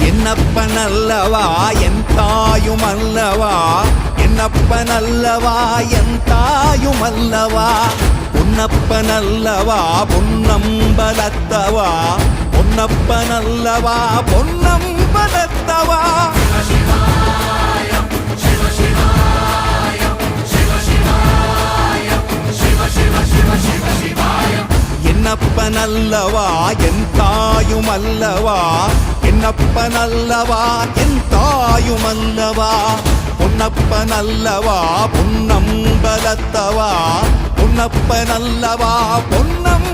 என்னப்பனல்லவா என் தாயுமல்லவா, என்னப்பனல்லவா என் தாயுமல்லவா, பொன்னப்பனல்லவா பொன்னம்பலத்தவா, பொன்னப்பனல்லவா பொன்னம்பலத்தவா. என்னப்பனல்லவா என் தாயுமல்லவா, என்னப்பனல்லவா என் தாயுமல்லவா, பொன்னப்பனல்லவா பொன்னம்பலத்தவா, பொன்னப்பனல்லவா பொன்னம்